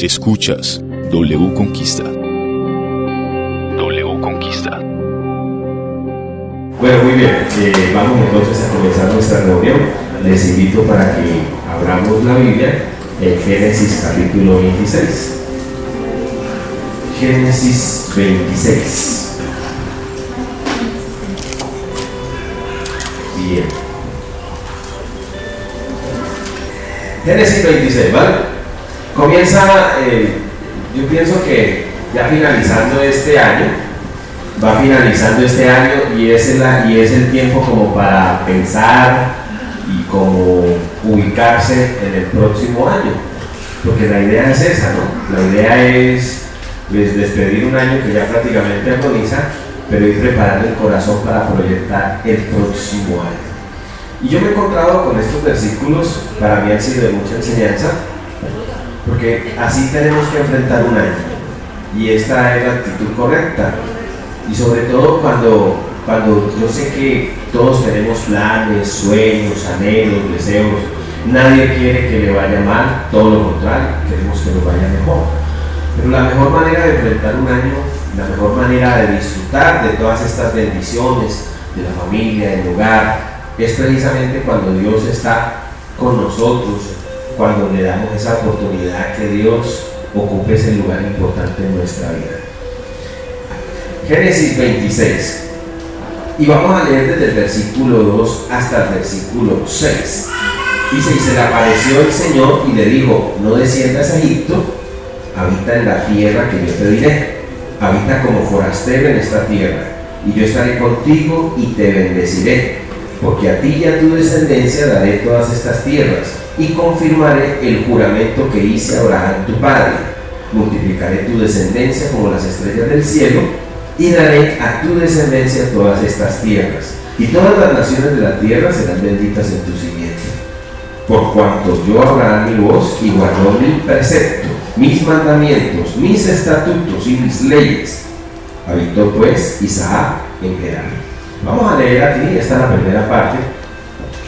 Escuchas W Conquista. W Conquista. Bueno, muy bien, vamos entonces a comenzar nuestra reunión. Les invito para que abramos la Biblia en Génesis capítulo 26. Génesis 26. Bien. Génesis 26, ¿vale? Comienza, yo pienso que ya finalizando este año, va finalizando este año y es el tiempo como para pensar y como ubicarse en el próximo año, porque la idea es esa, ¿no? La idea es despedir un año que ya prácticamente agoniza, pero ir preparando el corazón para proyectar el próximo año. Y yo me he encontrado con estos versículos, para mí han sido de mucha enseñanza, porque así tenemos que enfrentar un año, y esta es la actitud correcta. Y sobre todo cuando yo sé que todos tenemos planes, sueños, anhelos, deseos, nadie quiere que le vaya mal, todo lo contrario, queremos que nos vaya mejor. Pero la mejor manera de enfrentar un año, la mejor manera de disfrutar de todas estas bendiciones, de la familia, del hogar, es precisamente cuando Dios está con nosotros, cuando le damos esa oportunidad que Dios ocupe ese lugar importante en nuestra vida. Génesis 26, y vamos a leer desde el versículo 2 hasta el versículo 6. Dice: y se le apareció el Señor y le dijo: no desciendas a Egipto, habita en la tierra que yo te diré, habita como forastero en esta tierra, y yo estaré contigo y te bendeciré, porque a ti y a tu descendencia daré todas estas tierras, y confirmaré el juramento que hice a Abraham tu padre, multiplicaré tu descendencia como las estrellas del cielo, y daré a tu descendencia todas estas tierras, y todas las naciones de la tierra serán benditas en tu simiente. Por cuanto yo Abraham mi voz y guardó mi precepto, mis mandamientos, mis estatutos y mis leyes, habitó pues Isaac en Gerar. Vamos a leer aquí, esta es la primera parte,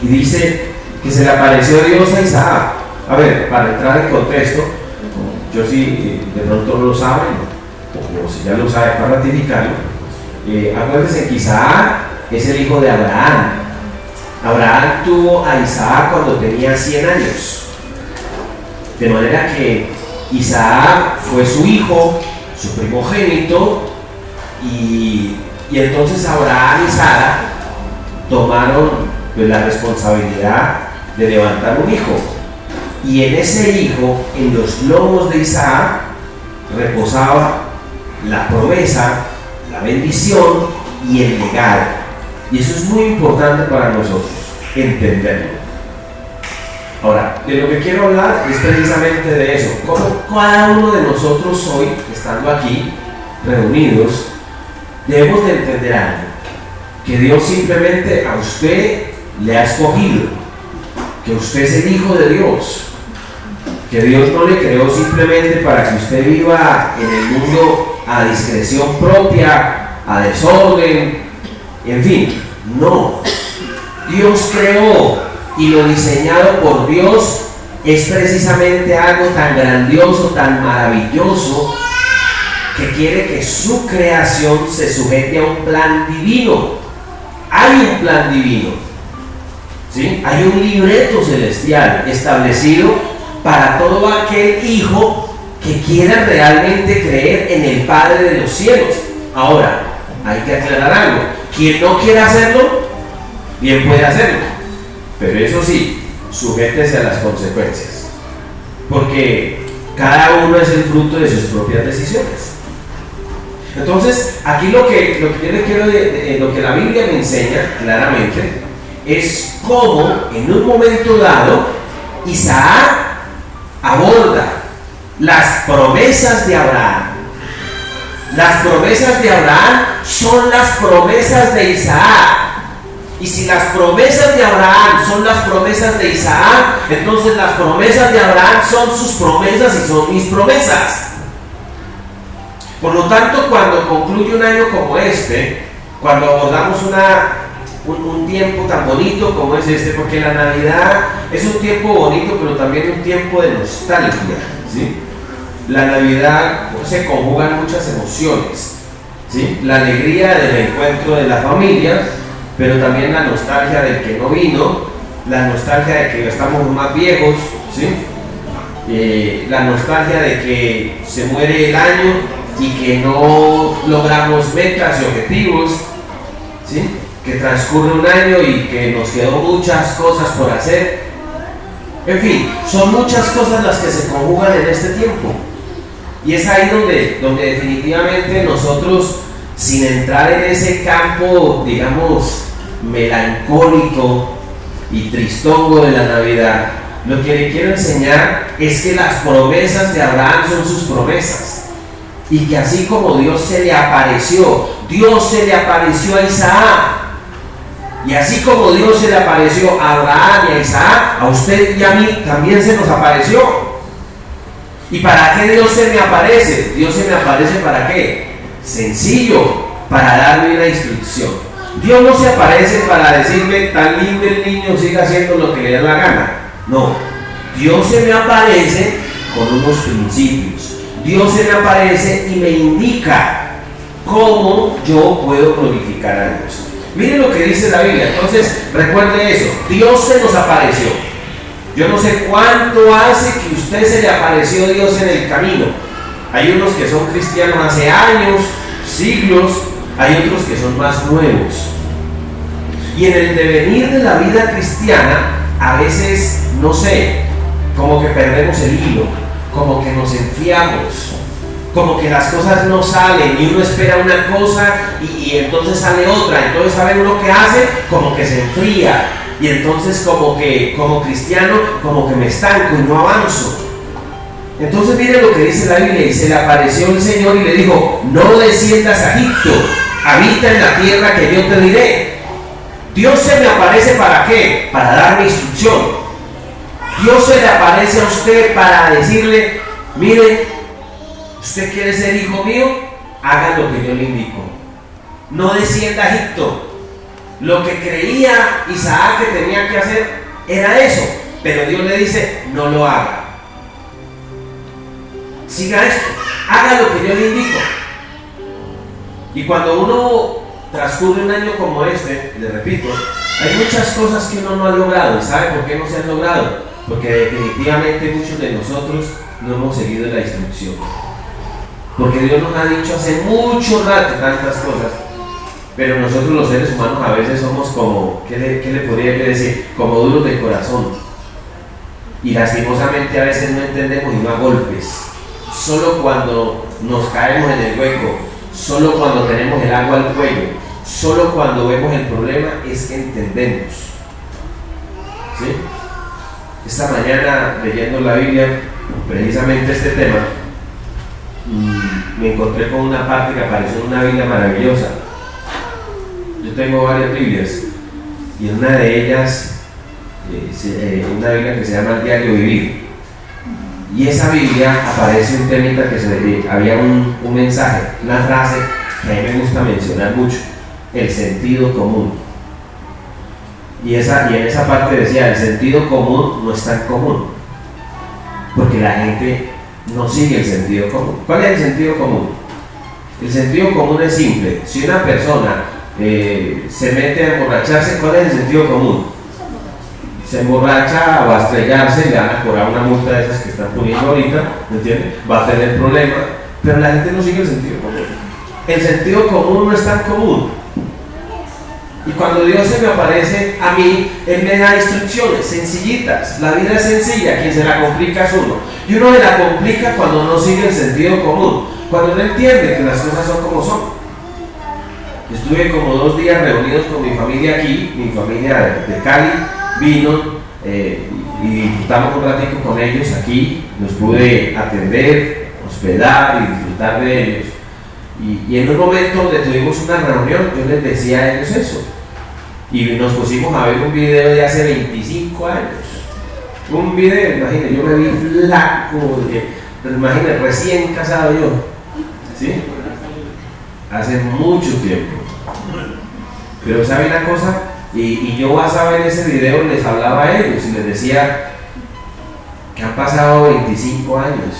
y dice que se le apareció Dios a Isaac. A ver, para entrar en contexto, yo sí de pronto no lo saben, o si ya lo sabe para ratificarlo, acuérdense que Isaac es el hijo de Abraham. Abraham tuvo a Isaac cuando tenía 100 años, de manera que Isaac fue su hijo, su primogénito, y entonces Abraham y Sara tomaron pues la responsabilidad de levantar un hijo, y en ese hijo, en los lomos de Isaac, reposaba la promesa, la bendición y el legado. Y eso es muy importante para nosotros entenderlo. Ahora, de lo que quiero hablar es precisamente de eso, cómo cada uno de nosotros hoy, estando aquí reunidos, debemos de entender algo, que Dios simplemente a usted le ha escogido, que usted es el hijo de Dios, que Dios no le creó simplemente para que usted viva en el mundo a discreción propia, a desorden, en fin, no. Dios creó, y lo diseñado por Dios es precisamente algo tan grandioso, tan maravilloso, que quiere que su creación se sujete a un plan divino. Hay un plan divino, ¿sí? Hay un libreto celestial establecido para todo aquel hijo que quiera realmente creer en el Padre de los cielos. Ahora, hay que aclarar algo: quien no quiera hacerlo, bien puede hacerlo, pero eso sí, sujétese a las consecuencias, porque cada uno es el fruto de sus propias decisiones. Entonces, aquí lo que yo le quiero lo que la Biblia me enseña claramente es cómo en un momento dado Isaac aborda las promesas de Abraham. Las promesas de Abraham son las promesas de Isaac. Y si las promesas de Abraham son las promesas de Isaac, entonces las promesas de Abraham son sus promesas y son mis promesas. Por lo tanto, cuando concluye un año como este, cuando abordamos un tiempo tan bonito como es este, porque la Navidad es un tiempo bonito, pero también un tiempo de nostalgia, ¿sí? la Navidad se conjugan muchas emociones, ¿sí? La alegría del encuentro de la familia, pero también la nostalgia del que no vino, la nostalgia de que estamos más viejos, ¿sí? La nostalgia de que se muere el año y que no logramos metas y objetivos, ¿sí? Que transcurre un año y que nos quedó muchas cosas por hacer. En fin, son muchas cosas las que se conjugan en este tiempo. Y es ahí donde definitivamente nosotros, sin entrar en ese campo, digamos, melancólico y tristongo de la Navidad, lo que le quiero enseñar es que las promesas de Abraham son sus promesas. Y que así como Dios se le apareció a Isaac. Y así como Dios se le apareció a Abraham y a Isaac, a usted y a mí también se nos apareció. ¿Y para qué Dios se me aparece? Dios se me aparece ¿para qué? Sencillo, para darme una instrucción. Dios no se aparece para decirme tan lindo el niño, siga haciendo lo que le da la gana. No, Dios se me aparece con unos principios. Dios se me aparece y me indica cómo yo puedo glorificar a Dios. Miren lo que dice la Biblia. Entonces, recuerde eso. Dios se nos apareció. Yo no sé cuánto hace que usted se le apareció Dios en el camino. Hay unos que son cristianos hace años, siglos. Hay otros que son más nuevos. Y en el devenir de la vida cristiana, a veces, no sé, como que perdemos el hilo, como que nos enfriamos, como que las cosas no salen y uno espera una cosa y entonces sale otra. Entonces, ¿sabe uno qué hace? Como que se enfría y entonces como que como cristiano como que me estanco y no avanzo. Entonces miren lo que dice la Biblia: y se le apareció el Señor y le dijo: no desciendas a Egipto, habita en la tierra que yo te diré. Dios se me aparece ¿para qué? Para darme instrucción. Dios se le aparece a usted para decirle: mire, usted quiere ser hijo mío, haga lo que yo le indico. No descienda a Egipto. Lo que creía Isaac que tenía que hacer era eso, pero Dios le dice: no lo haga. Siga esto, haga lo que yo le indico. Y cuando uno transcurre un año como este, le repito, hay muchas cosas que uno no ha logrado. ¿Y sabe por qué no se han logrado? Porque definitivamente muchos de nosotros no hemos seguido la instrucción. Porque Dios nos ha dicho hace mucho rato tantas cosas, pero nosotros los seres humanos a veces somos como, ¿qué le podría decir? Como duros de corazón. Y lastimosamente a veces no entendemos y no a golpes. Solo cuando nos caemos en el hueco, solo cuando tenemos el agua al cuello, solo cuando vemos el problema es que entendemos. ¿Sí? Esta mañana, leyendo la Biblia, precisamente este tema, me encontré con una parte que apareció en una Biblia maravillosa. Yo tengo varias Biblias y en una de ellas, una Biblia que se llama El Diario Vivir. Y esa Biblia aparece un temita que había un mensaje, una frase que a mí me gusta mencionar mucho: el sentido común. Y en esa parte decía: el sentido común no es tan común, porque la gente no sigue el sentido común. ¿Cuál es el sentido común? El sentido común es simple. Si una persona se mete a emborracharse, ¿cuál es el sentido común? Se emborracha, va a estrellarse, le van a cobrar una multa de esas que están poniendo ahorita, ¿me entiendes? Va a tener problemas, pero la gente no sigue el sentido común. El sentido común no es tan común. Y cuando Dios se me aparece a mí, Él me da instrucciones sencillitas. La vida es sencilla, quien se la complica es uno. Y uno se la complica cuando no sigue el sentido común, cuando no entiende que las cosas son como son. Estuve como 2 días reunidos con mi familia aquí, mi familia de Cali, vino y disfrutamos un ratito con ellos aquí. Los pude atender, hospedar y disfrutar de ellos. Y en un momento donde tuvimos una reunión, yo les decía a ellos eso. Y nos pusimos a ver un video de hace 25 años. Un video, imagínense, yo me vi flaco, imagínense, recién casado yo. ¿Sí? Hace mucho tiempo. Pero ¿sabe una cosa? Y yo basado en ese video les hablaba a ellos y les decía que han pasado 25 años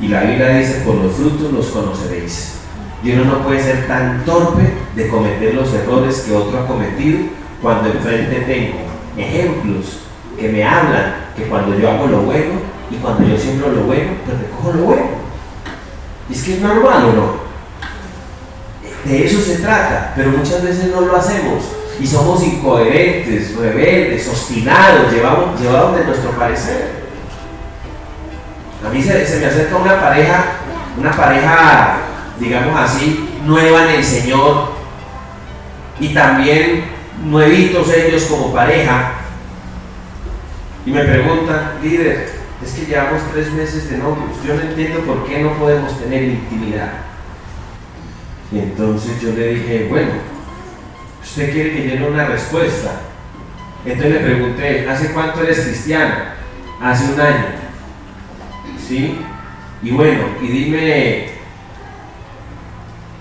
Y la Biblia dice, por los frutos los conoceréis. Y uno no puede ser tan torpe de cometer los errores que otro ha cometido cuando enfrente tengo ejemplos que me hablan que cuando yo hago lo bueno y cuando yo siembro lo bueno, pues recojo lo bueno. Es que es normal, ¿o no? De eso se trata, pero muchas veces no lo hacemos y somos incoherentes, rebeldes, obstinados, llevados de nuestro parecer. A mí se me acerca una pareja, digamos así, nueva en el Señor, y también nuevitos ellos como pareja, y me preguntan, líder, es que llevamos 3 meses de novios, yo no entiendo por qué no podemos tener intimidad. Y entonces yo le dije, bueno, usted quiere que llene una respuesta. Entonces le pregunté, ¿hace cuánto eres cristiana? Hace 1 año. ¿Sí? Y bueno, y dime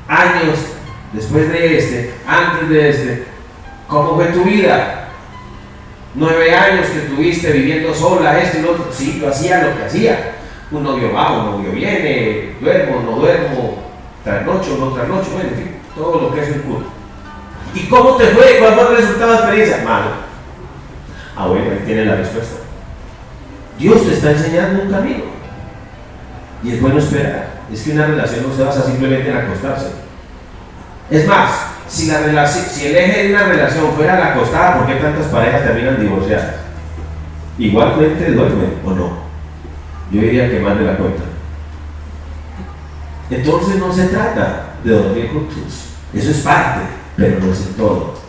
años después de antes de ¿cómo fue tu vida? 9 años que tuviste viviendo sola, esto y lo otro. Sí, yo hacía lo que hacía. Un novio va, un novio viene, duermo, no duermo, trasnocho, no trasnocho, bueno, en fin, todo lo que es el culto. ¿Y cómo te fue? ¿Cuál fue el resultado de la experiencia? Malo. Ah, bueno, ahí tiene la respuesta. Dios te está enseñando un camino. Y es bueno esperar. Es que una relación no se basa simplemente en acostarse. Es más, si el eje de una relación fuera la acostada, ¿por qué tantas parejas terminan divorciadas? Igualmente duermen, ¿o no? Yo diría que más de la cuenta. Entonces no se trata de dormir juntos. Eso es parte, pero no es el todo.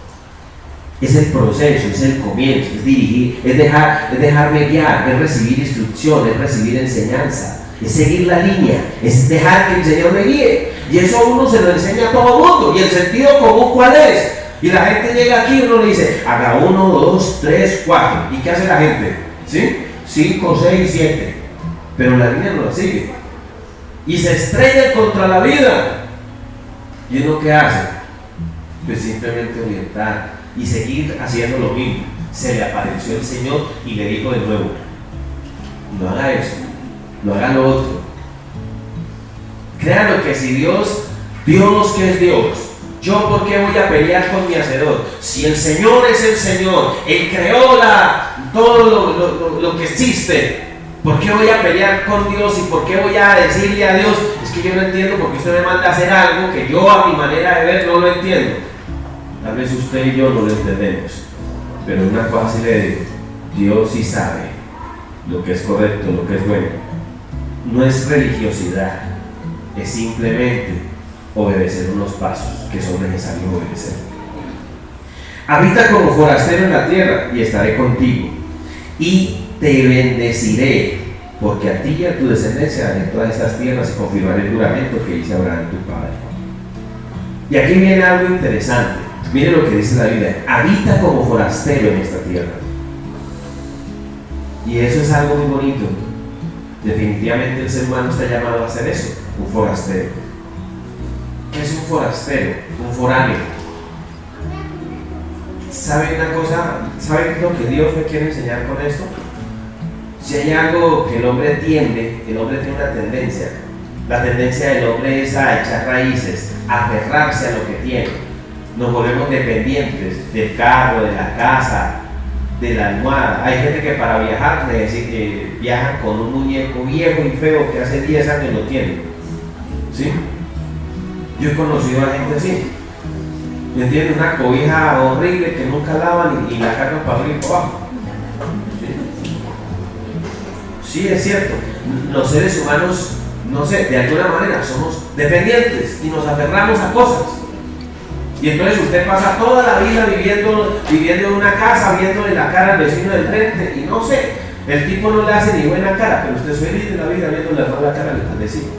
Es el proceso, es el comienzo, es dirigir, es dejarme guiar, es recibir instrucción, es recibir enseñanza. Es seguir la línea, es dejar que el Señor me guíe. Y eso uno se lo enseña a todo mundo. ¿Y el sentido común cuál es? Y la gente llega aquí y uno le dice, haga 1, 2, 3, 4. ¿Y qué hace la gente? ¿Sí? 5, 6, 7. Pero la línea no la sigue. Y se estrella contra la vida. ¿Y uno qué hace? Pues simplemente orientar y seguir haciendo lo mismo. Se le apareció el Señor y le dijo de nuevo, no haga eso. No haga lo otro. Créanlo que si Dios que es Dios, yo por qué voy a pelear con mi hacedor. Si el Señor es el Señor, Él creó todo lo que existe, ¿por qué voy a pelear con Dios y por qué voy a decirle a Dios? Es que yo no entiendo porque usted me manda a hacer algo que yo a mi manera de ver no lo entiendo. Tal vez usted y yo no lo entendemos, pero una cosa sí le digo, Dios sí sabe lo que es correcto, lo que es bueno. No es religiosidad, es simplemente obedecer unos pasos que son necesarios obedecer. Habita como forastero en la tierra y estaré contigo y te bendeciré, porque a ti y a tu descendencia daré todas estas tierras y confirmaré el juramento que hice a Abraham tu padre. Y aquí viene algo interesante. Miren lo que dice la Biblia: habita como forastero en esta tierra. Y eso es algo muy bonito. Definitivamente el ser humano está llamado a hacer eso, un forastero. ¿Qué es un forastero? Un foráneo. ¿Saben una cosa? ¿Saben lo que Dios me quiere enseñar con esto? Si hay algo que el hombre tiene una tendencia. La tendencia del hombre es a echar raíces, a aferrarse a lo que tiene. Nos volvemos dependientes del carro, de la casa, de la almohada. Hay gente que para viajar viajan con un muñeco viejo y feo que hace 10 años lo tiene. ¿Sí? Yo he conocido a gente así. ¿Me entiendes? Una cobija horrible que nunca lavan y la cargan para arriba y para abajo. ¿Sí? Sí, es cierto. Los seres humanos, no sé, de alguna manera somos dependientes y nos aferramos a cosas. Y entonces usted pasa toda la vida viviendo en una casa, viéndole la cara al vecino del frente, y no sé, el tipo no le hace ni buena cara, pero usted es feliz de la vida viéndole la cara al vecino.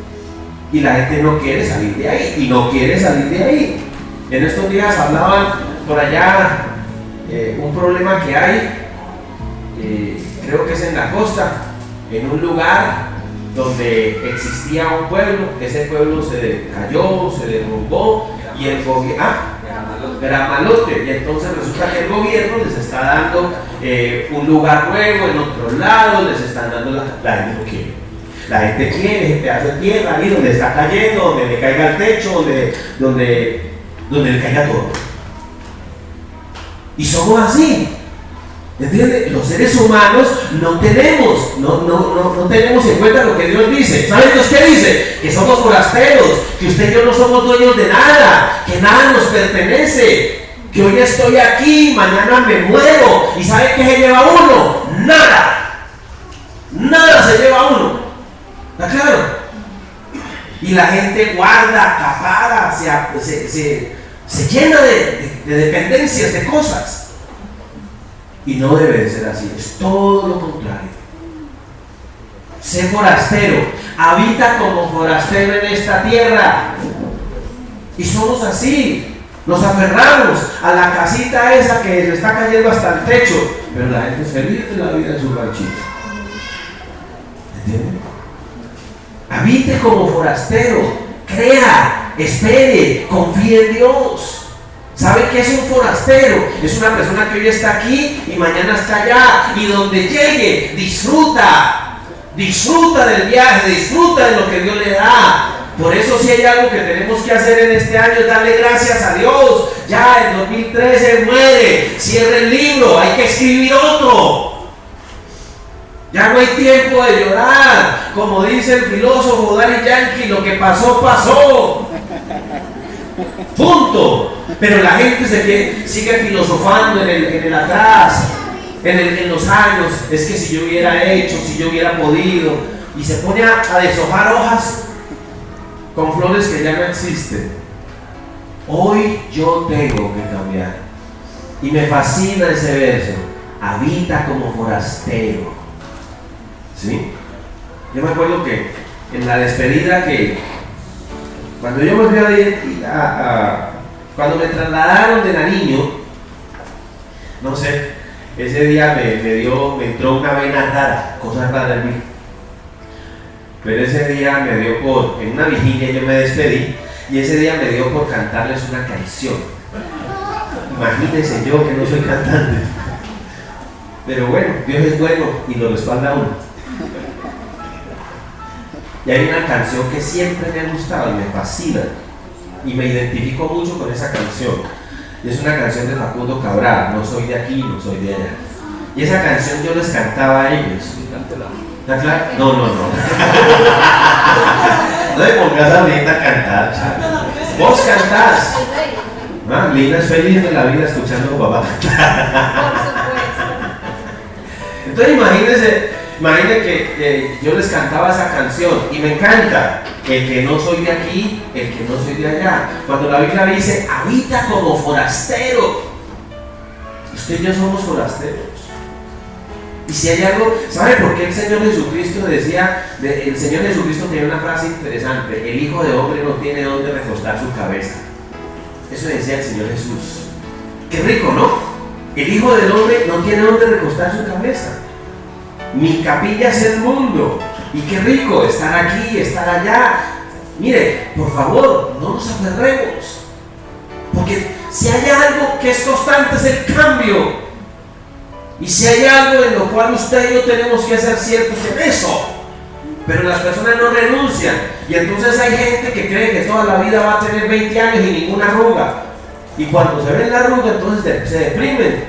Y la gente no quiere salir de ahí, y no quiere salir de ahí. En estos días hablaban por allá un problema que hay, creo que es en la costa, en un lugar donde existía un pueblo. Ese pueblo se cayó, se derrumbó, y el gobierno, Gramalote, y entonces resulta que el gobierno les está dando un lugar nuevo en otro lado, les están dando la gente no quiere. La gente quiere ese pedazo de tierra ahí donde está cayendo, donde le caiga el techo, donde le caiga todo. Y somos así. ¿Entiendes? Los seres humanos no tenemos en cuenta lo que Dios dice. ¿Saben Dios qué dice? Que somos forasteros, que usted y yo no somos dueños de nada, que nada nos pertenece, que hoy estoy aquí, mañana me muero. ¿Y sabe qué se lleva uno? Nada. Nada se lleva uno. ¿Está claro? Y la gente guarda, acapara, se llena de dependencias, de cosas. Y no debe de ser así, es todo lo contrario. Sé forastero, habita como forastero en esta tierra. Y somos así, nos aferramos a la casita esa que le está cayendo hasta el techo, pero la gente es feliz de la vida en su ranchito. ¿Entienden? Habite como forastero, crea, espere, confíe en Dios. ¿Sabe qué es un forastero? Es una persona que hoy está aquí y mañana está allá, y donde llegue disfruta del viaje, disfruta de lo que Dios le da. Por eso si hay algo que tenemos que hacer en este año es darle gracias a Dios. Ya el 2013 muere, cierra el libro, hay que escribir otro. Ya no hay tiempo de llorar, como dice el filósofo Daddy Yankee, lo que pasó, pasó. Punto. Pero la gente sigue filosofando en el atrás, en los años. Es que si yo hubiera hecho, si yo hubiera podido, y se pone a deshojar hojas con flores que ya no existen. Hoy yo tengo que cambiar. Y me fascina ese verso: habita como forastero. ¿Sí? Yo me acuerdo que en la despedida cuando yo me fui cuando me trasladaron de Nariño, no sé, ese día me entró una vena rara, cosas raras en mí. Pero ese día me dio en una vigilia yo me despedí, y ese día me dio por cantarles una canción. Imagínense yo que no soy cantante. Pero bueno, Dios es bueno y lo respalda uno. Y hay una canción que siempre me ha gustado y me fascina, y me identifico mucho con esa canción. Y es una canción de Facundo Cabral: no soy de aquí, no soy de allá. Y esa canción yo les cantaba a ellos. ¿Está claro? No. No me pongas ahorita a cantar, chaval. Vos cantás. Lina es feliz de la vida escuchando a papá cantar. Entonces imagínense que yo les cantaba esa canción, y me encanta: el que no soy de aquí, el que no soy de allá. Cuando la Biblia dice habita como forastero, usted y yo somos forasteros. Y si hay algo, ¿sabe por qué el Señor Jesucristo decía? El Señor Jesucristo tenía una frase interesante: el Hijo de Hombre no tiene dónde recostar su cabeza. Eso decía el Señor Jesús. Qué rico, ¿no? El Hijo del Hombre no tiene dónde recostar su cabeza. Mi capilla es el mundo. Y qué rico estar aquí, estar allá. Mire, por favor, no nos aferremos. Porque si hay algo que es constante es el cambio. Y si hay algo en lo cual usted y yo tenemos que ser ciertos en eso. Pero las personas no renuncian. Y entonces hay gente que cree que toda la vida va a tener 20 años y ninguna arruga. Y cuando se ven la arruga, entonces se deprimen.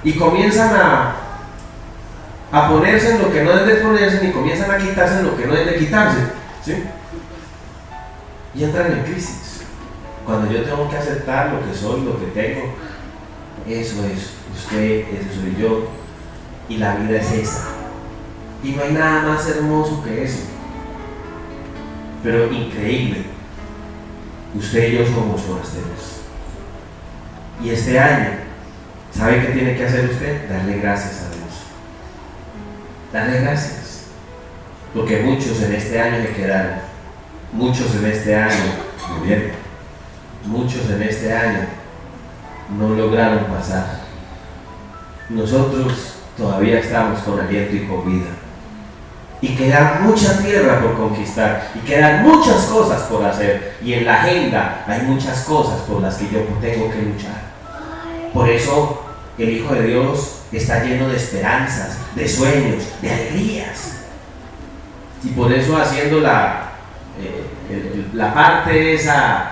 Y comienzan a ponerse en lo que no deben de ponerse, y comienzan a quitarse en lo que no deben de quitarse, ¿sí? Y entran en crisis. Cuando yo tengo que aceptar lo que soy, lo que tengo, eso es usted, eso soy yo, y la vida es esa. Y no hay nada más hermoso que eso. Pero increíble, usted y yo somos forasteros. Y este año, ¿sabe qué tiene que hacer usted? Darle gracias a Dios. Darle gracias, porque muchos en este año se quedaron, muchos en este año murieron, muchos en este año no lograron pasar. Nosotros todavía estamos con aliento y con vida, y queda mucha tierra por conquistar, y quedan muchas cosas por hacer, y en la agenda hay muchas cosas por las que yo tengo que luchar. Por eso el Hijo de Dios está lleno de esperanzas, de sueños, de alegrías. Y por eso haciendo la parte esa,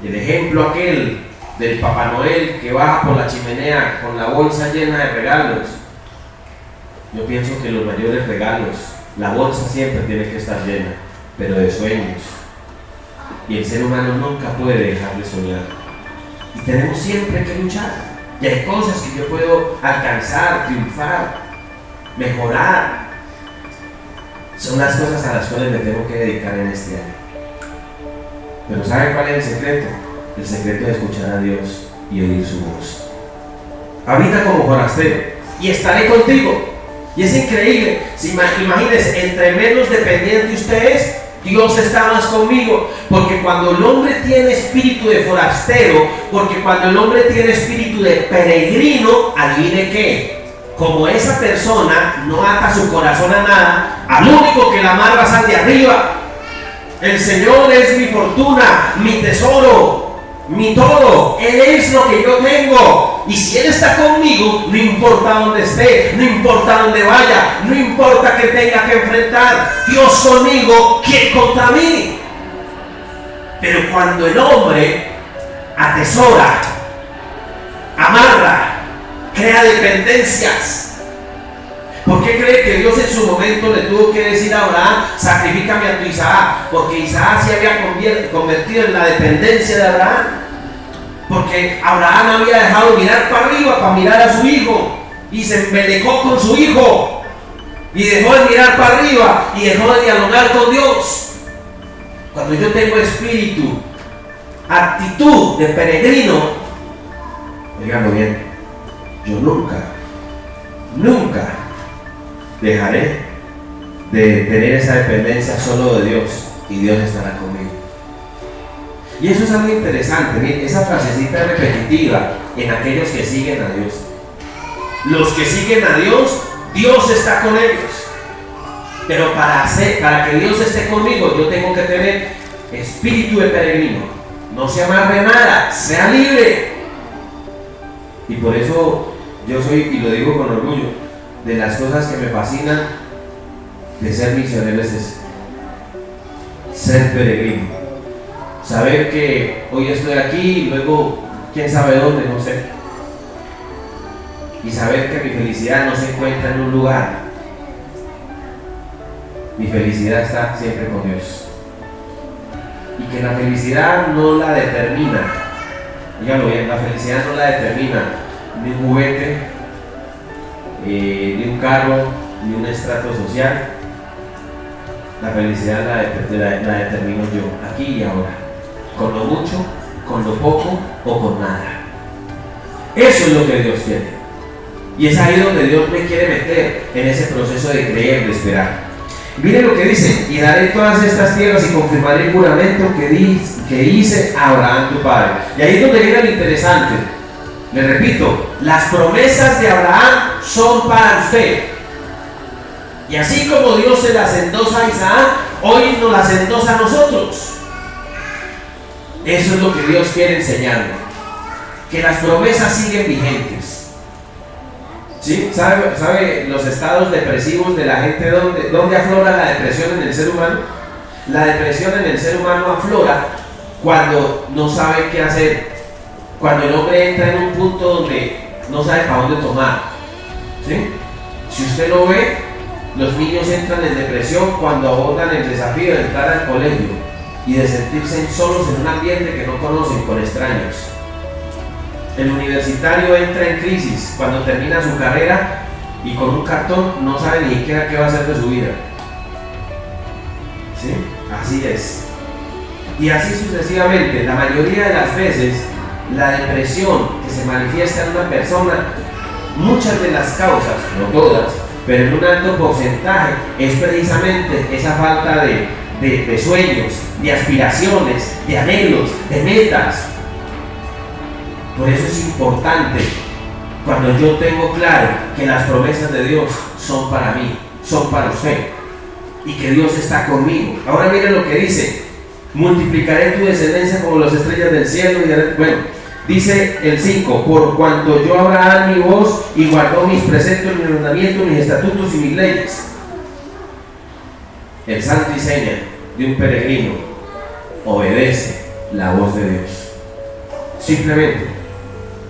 el ejemplo aquel del Papá Noel que baja por la chimenea con la bolsa llena de regalos, yo pienso que los mayores regalos, la bolsa siempre tiene que estar llena, pero de sueños. Y el ser humano nunca puede dejar de soñar. Y tenemos siempre que luchar. Y hay cosas que yo puedo alcanzar, triunfar, mejorar. Son las cosas a las cuales me tengo que dedicar en este año. Pero ¿saben cuál es el secreto? El secreto es escuchar a Dios y oír su voz. Habita como forastero y estaré contigo. Y es increíble. Imagínense, entre menos dependiente usted es, Dios está más conmigo. Porque cuando el hombre tiene espíritu de forastero, porque cuando el hombre tiene espíritu de peregrino, adivine qué. Como esa persona no ata su corazón a nada, al único que la amarra es al de arriba. El Señor es mi fortuna, mi tesoro, mi todo. Él es lo que yo tengo. Y si Él está conmigo, no importa dónde esté, no importa dónde vaya, no importa que tenga que enfrentar. Dios conmigo, ¿quién contra mí? Pero cuando el hombre atesora, amarra, crea dependencias. ¿Por qué cree que Dios en su momento le tuvo que decir a Abraham, sacrifícame a tu Isaac? Porque Isaac se había convertido en la dependencia de Abraham. Porque Abraham había dejado de mirar para arriba para mirar a su hijo y se embelecó con su hijo y dejó de mirar para arriba y dejó de dialogar con Dios. Cuando yo tengo espíritu, actitud de peregrino, díganlo bien, yo nunca dejaré de tener esa dependencia solo de Dios, y Dios estará conmigo. Y eso es algo interesante, ¿bien? Esa frasecita repetitiva en aquellos que siguen a Dios. Los que siguen a Dios, Dios está con ellos. Pero para que Dios esté conmigo, yo tengo que tener espíritu de peregrino. No se amarre nada, sea libre. Y por eso yo soy, y lo digo con orgullo, de las cosas que me fascinan de ser misionero es ser peregrino. Saber que hoy estoy aquí y luego quién sabe dónde, no sé. Y saber que mi felicidad no se encuentra en un lugar. Mi felicidad está siempre con Dios. Y que la felicidad no la determina, díganlo bien, la felicidad no la determina ni un juguete, ni un carro, ni un estrato social. La felicidad la determino yo, aquí y ahora, con lo mucho, con lo poco o con nada. Eso es lo que Dios quiere. Y es ahí donde Dios me quiere meter, en ese proceso de creer, de esperar. Miren lo que dice: y daré todas estas tierras y confirmaré el juramento que hice a Abraham tu padre. Y ahí es donde viene lo interesante. Le repito, las promesas de Abraham son para usted. Y así como Dios se las endosa a Isaac, hoy nos las endosa a nosotros. Eso es lo que Dios quiere enseñarnos, que las promesas siguen vigentes. ¿Sí? ¿Sabe los estados depresivos de la gente dónde aflora la depresión en el ser humano? La depresión en el ser humano aflora cuando no sabe qué hacer, cuando el hombre entra en un punto donde no sabe para dónde tomar. ¿Sí? Si usted lo ve, los niños entran en depresión cuando abordan el desafío de entrar al colegio y de sentirse solos en un ambiente que no conocen, con extraños. El universitario entra en crisis cuando termina su carrera y con un cartón no sabe ni siquiera qué va a hacer de su vida. ¿Sí? Así es. Y así sucesivamente. La mayoría de las veces, la depresión que se manifiesta en una persona, muchas de las causas, no todas, pero en un alto porcentaje, es precisamente esa falta de sueños, de aspiraciones, de anhelos, de metas. Por eso es importante, cuando yo tengo claro que las promesas de Dios son para mí, son para usted, y que Dios está conmigo. Ahora miren lo que dice: multiplicaré tu descendencia como las estrellas del cielo. Bueno, dice el 5: por cuanto yo Abraham mi voz y guardó mis preceptos, mis mandamientos, mis estatutos y mis leyes. el santo y seña de un peregrino, obedece la voz de Dios. Simplemente.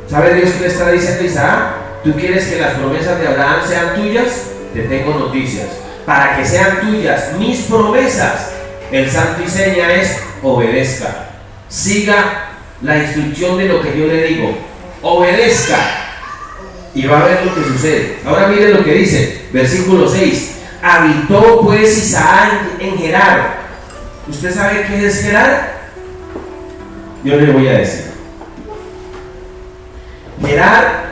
¿Sabe Dios qué le está diciendo a Isaac? ¿Tú quieres que las promesas de Abraham sean tuyas? Te tengo noticias. Para que sean tuyas mis promesas, el santo y seña es obedezca. Siga la instrucción de lo que yo le digo. Obedezca. Y va a ver lo que sucede. Ahora mire lo que dice, versículo 6. Habitó pues Isaac en Gerar. ¿Usted sabe qué es Gerar? Yo le voy a decir. Gerar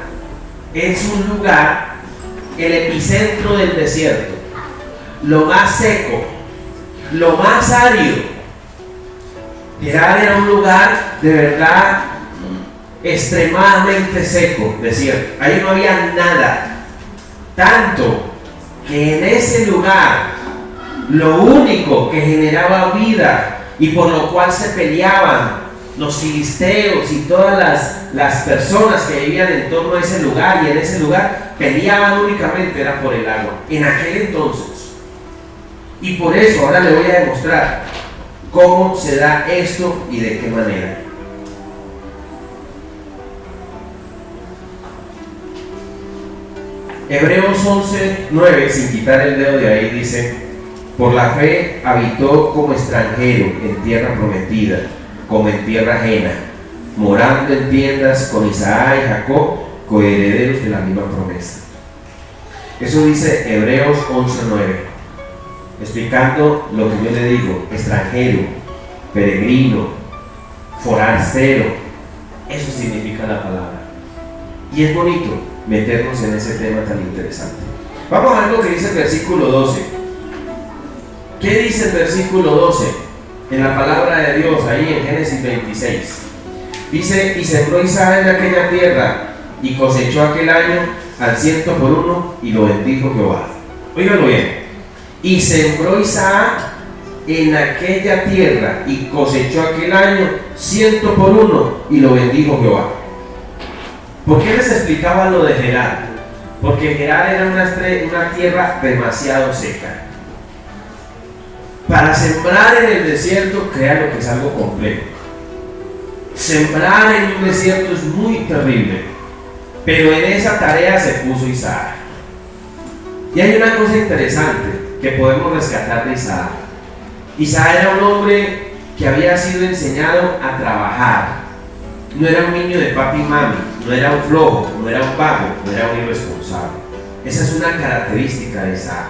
es un lugar, el epicentro del desierto, lo más seco, lo más árido. Gerar era un lugar de verdad extremadamente seco, desierto. Ahí no había nada. Tanto que en ese lugar lo único que generaba vida y por lo cual se peleaban los filisteos y todas las personas que vivían en torno a ese lugar y en ese lugar peleaban únicamente era por el agua en aquel entonces. Y por eso ahora le voy a demostrar cómo se da esto y de qué manera. Hebreos 11:9, sin quitar el dedo de ahí, dice: por la fe habitó como extranjero en tierra prometida, como en tierra ajena, morando en tiendas con Isaac y Jacob, coherederos de la misma promesa. Eso dice Hebreos 11:9, explicando lo que yo le digo: extranjero, peregrino, forastero. Eso significa la palabra. Y es bonito meternos en ese tema tan interesante. Vamos a ver lo que dice el versículo 12. ¿Qué dice el versículo 12? En la palabra de Dios, ahí en Génesis 26. Dice: y sembró Isaac en aquella tierra y cosechó aquel año al 100 por 1 y lo bendijo Jehová. Óiganlo bien. Y sembró Isaac en aquella tierra y cosechó aquel año 100 por 1 y lo bendijo Jehová. ¿Por qué les explicaba lo de Gerar? Porque Gerar era una tierra demasiado seca. Para sembrar en el desierto, créanlo que es algo complejo. Sembrar en un desierto es muy terrible. Pero en esa tarea se puso Isaac. Y hay una cosa interesante que podemos rescatar de Isaac. Isaac era un hombre que había sido enseñado a trabajar. No era un niño de papi y mami, no era un flojo, no era un vago, no era un irresponsable. Esa es una característica de Isaac.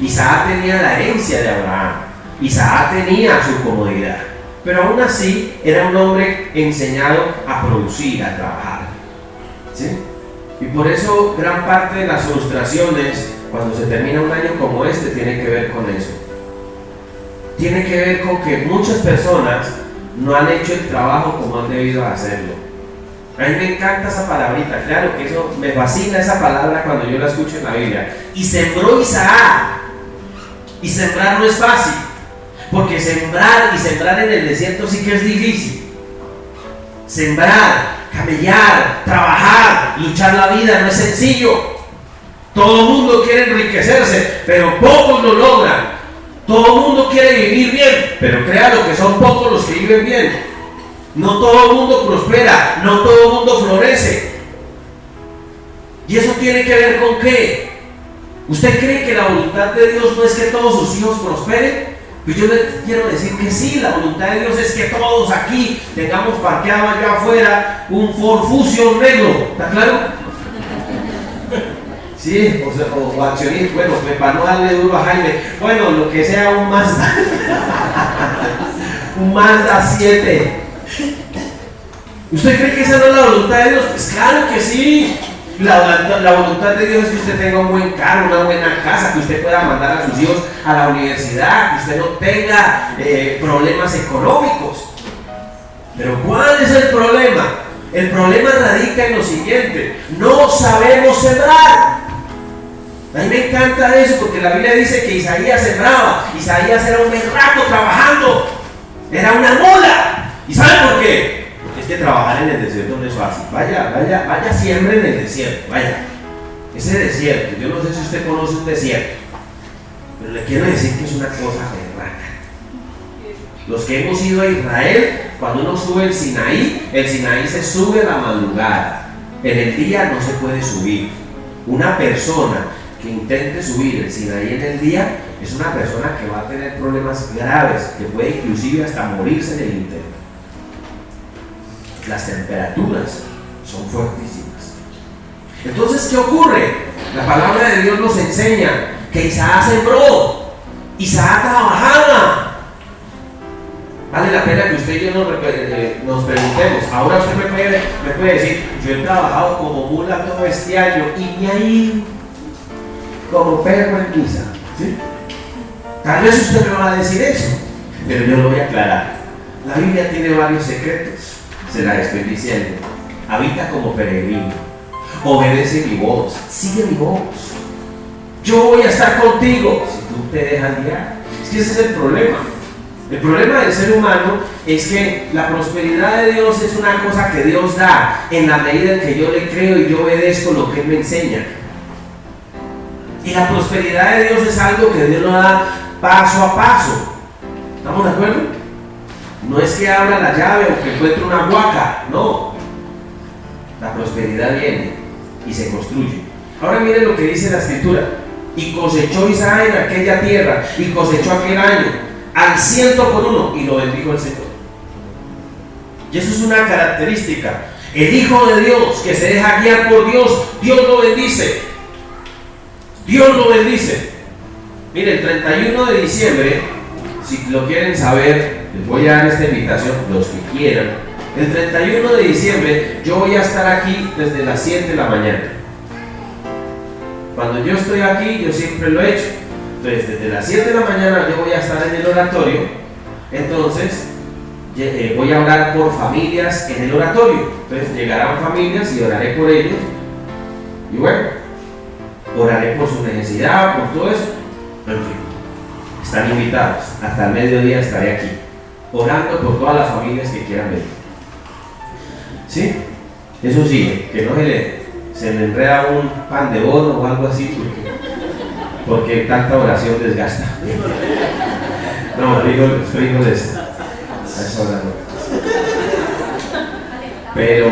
Isaac tenía la herencia de Abraham. Isaac tenía su comodidad, pero aún así era un hombre enseñado a producir, a trabajar. ¿Sí? Y por eso gran parte de las frustraciones cuando se termina un año como este tiene que ver con eso. Tiene que ver con que muchas personas no han hecho el trabajo como han debido hacerlo. A mí me encanta esa palabrita, claro que eso me fascina esa palabra cuando yo la escucho en la Biblia. Y sembró Isaac. Y sembrar no es fácil, porque sembrar en el desierto sí que es difícil. Sembrar, camellar, trabajar, luchar la vida no es sencillo. Todo el mundo quiere enriquecerse, pero pocos lo logran. Todo el mundo quiere vivir bien, pero créalo que son pocos los que viven bien. No todo el mundo prospera, no todo el mundo florece. ¿Y eso tiene que ver con qué? ¿Usted cree que la voluntad de Dios no es que todos sus hijos prosperen? Pues yo le quiero decir que sí, la voluntad de Dios es que todos aquí tengamos parqueado allá afuera un Ford Fusion negro, ¿está claro? Sí, o accionista, bueno, para no darle duro a Jaime, bueno, lo que sea un Mazda, un Mazda 7. ¿Usted cree que esa no es la voluntad de Dios? Pues claro que sí. La voluntad de Dios es que usted tenga un buen carro, una buena casa, que usted pueda mandar a sus hijos a la universidad, que usted no tenga problemas económicos. Pero ¿cuál es el problema? El problema radica en lo siguiente: no sabemos sembrar. A mí me encanta eso porque la Biblia dice que Isaías sembraba. Isaías era un berraco trabajando, era una mula. ¿Y saben por qué? Porque es que trabajar en el desierto no es fácil. Vaya siempre en el desierto, vaya. Ese desierto, yo no sé si usted conoce un desierto. Pero le quiero decir que es una cosa berraca. Los que hemos ido a Israel, cuando uno sube el Sinaí se sube a la madrugada. En el día no se puede subir. Una persona que intente subir el Sinaí en el día es una persona que va a tener problemas graves, que puede inclusive hasta morirse en el intento. Las temperaturas son fuertísimas. Entonces, ¿qué ocurre? La palabra de Dios nos enseña que Isaac sembró, Isaac trabajaba. Vale la pena que usted y yo nos preguntemos. Ahora usted me puede decir, yo he trabajado como mula todo este año y me ha ido como perro en misa, ¿sí? Tal vez usted me va a decir eso, pero yo lo voy a aclarar. La Biblia tiene varios secretos, se la estoy diciendo. Habita como peregrino, obedece mi voz, sigue mi voz. Yo voy a estar contigo si tú te dejas guiar. Es que ese es el problema. El problema del ser humano es que la prosperidad de Dios es una cosa que Dios da en la medida en que yo le creo y yo obedezco lo que Él me enseña. Y la prosperidad de Dios es algo que Dios nos da paso a paso. ¿Estamos de acuerdo? No es que abra la llave o que encuentre una huaca, no. La prosperidad viene y se construye. Ahora miren lo que dice la Escritura. Y cosechó Isaac en aquella tierra, y cosechó aquel año al 100 por 1, y lo bendijo el Señor. Y eso es una característica. El Hijo de Dios que se deja guiar por Dios, Dios lo bendice. Dios lo bendice. Mire, el 31 de diciembre, si lo quieren saber, les voy a dar esta invitación, los que quieran. El 31 de diciembre yo voy a estar aquí desde las 7 de la mañana. Cuando yo estoy aquí, yo siempre lo he hecho. Entonces, desde las 7 de la mañana yo voy a estar en el oratorio. Entonces, voy a orar por familias en el oratorio. Entonces, llegarán familias y oraré por ellos. Y bueno, oraré por su necesidad, por todo eso. En fin, están invitados. Hasta el mediodía estaré aquí, orando por todas las familias que quieran venir. ¿Sí? Eso sí, que no se le enreda un pan de bono o algo así, porque tanta oración desgasta. No, soy hijo de eso. A esa hora no. Pero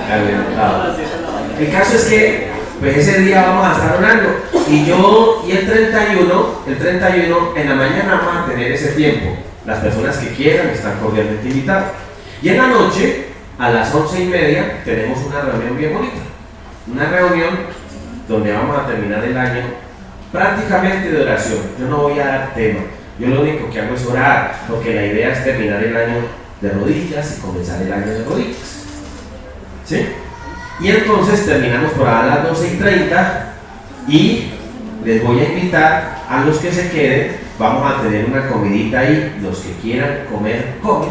calentado. El caso es que pues ese día vamos a estar orando. Y el 31 en la mañana vamos a tener ese tiempo. Las personas que quieran están cordialmente invitadas. Y en la noche, a las 11:30, tenemos una reunión bien bonita. Una reunión donde vamos a terminar el año prácticamente de oración. Yo no voy a dar tema. Yo lo único que hago es orar, porque la idea es terminar el año de rodillas y comenzar el año de rodillas. ¿Sí? Y entonces terminamos por a las 12:30 y les voy a invitar a los que se queden. Vamos a tener una comidita ahí. Los que quieran comer, comen.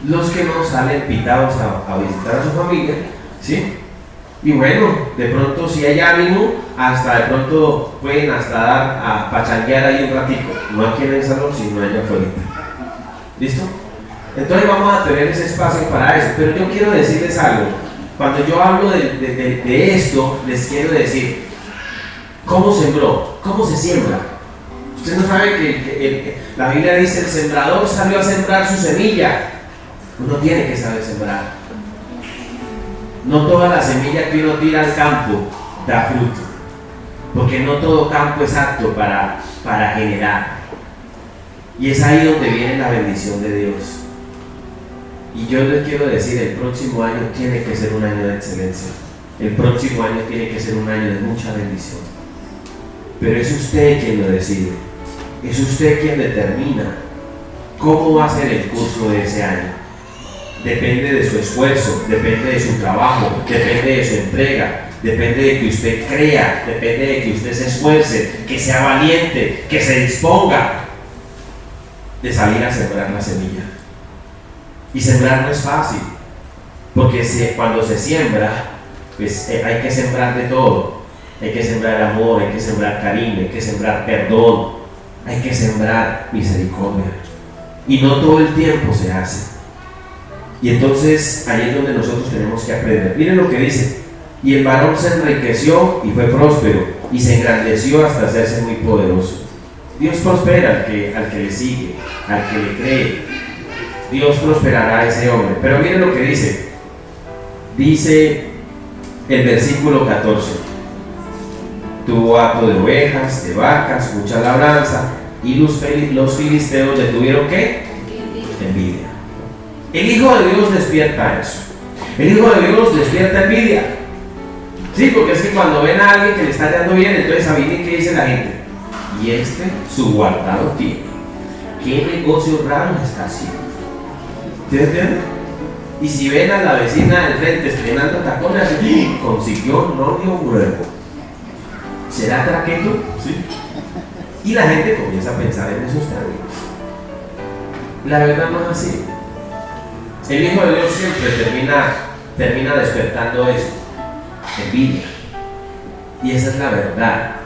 Los que no salen pitados a visitar a su familia, ¿sí? Y bueno, de pronto si hay ánimo, hasta de pronto pueden hasta dar a pachanguear ahí un ratico. No aquí en el salón, sino allá afuera. ¿Listo? Entonces vamos a tener ese espacio para eso. Pero yo quiero decirles algo. Cuando yo hablo de esto, les quiero decir, ¿cómo sembró? ¿Cómo se siembra? Ustedes no saben que la Biblia dice, el sembrador salió a sembrar su semilla. Uno tiene que saber sembrar. No toda la semilla que uno tira al campo da fruto, porque no todo campo es apto para generar. Y es ahí donde viene la bendición de Dios. Y yo les quiero decir, el próximo año tiene que ser un año de excelencia. El próximo año tiene que ser un año de mucha bendición. Pero es usted quien lo decide. Es usted quien determina cómo va a ser el curso de ese año. Depende de su esfuerzo, depende de su trabajo, depende de su entrega, depende de que usted crea, depende de que usted se esfuerce, que sea valiente, que se disponga de salir a sembrar la semilla. Y sembrar no es fácil, porque cuando se siembra, pues hay que sembrar de todo. Hay que sembrar amor, hay que sembrar cariño, hay que sembrar perdón, hay que sembrar misericordia. Y no todo el tiempo se hace. Y entonces ahí es donde nosotros tenemos que aprender. Miren lo que dice: y el varón se enriqueció y fue próspero, y se engrandeció hasta hacerse muy poderoso. Dios prospera al que le sigue, al que le cree. Dios prosperará a ese hombre. Pero miren lo que dice. Dice el versículo 14: tuvo hato de ovejas, de vacas, mucha labranza, y los filisteos le tuvieron ¿qué? Envidia. El Hijo de Dios despierta eso. El Hijo de Dios despierta envidia. Sí, porque es que cuando ven a alguien que le está yendo bien, entonces adivinen qué dice la gente. Y su guardado tiene. ¿Qué negocio raro está haciendo? ¿Sí entienden? Y si ven a la vecina del frente estrenando tacones, consiguió novio nuevo. ¿Será traqueto? Sí. Y la gente comienza a pensar en esos términos. La verdad no es así. El Hijo de Dios siempre termina despertando eso, envidia. Y esa es la verdad.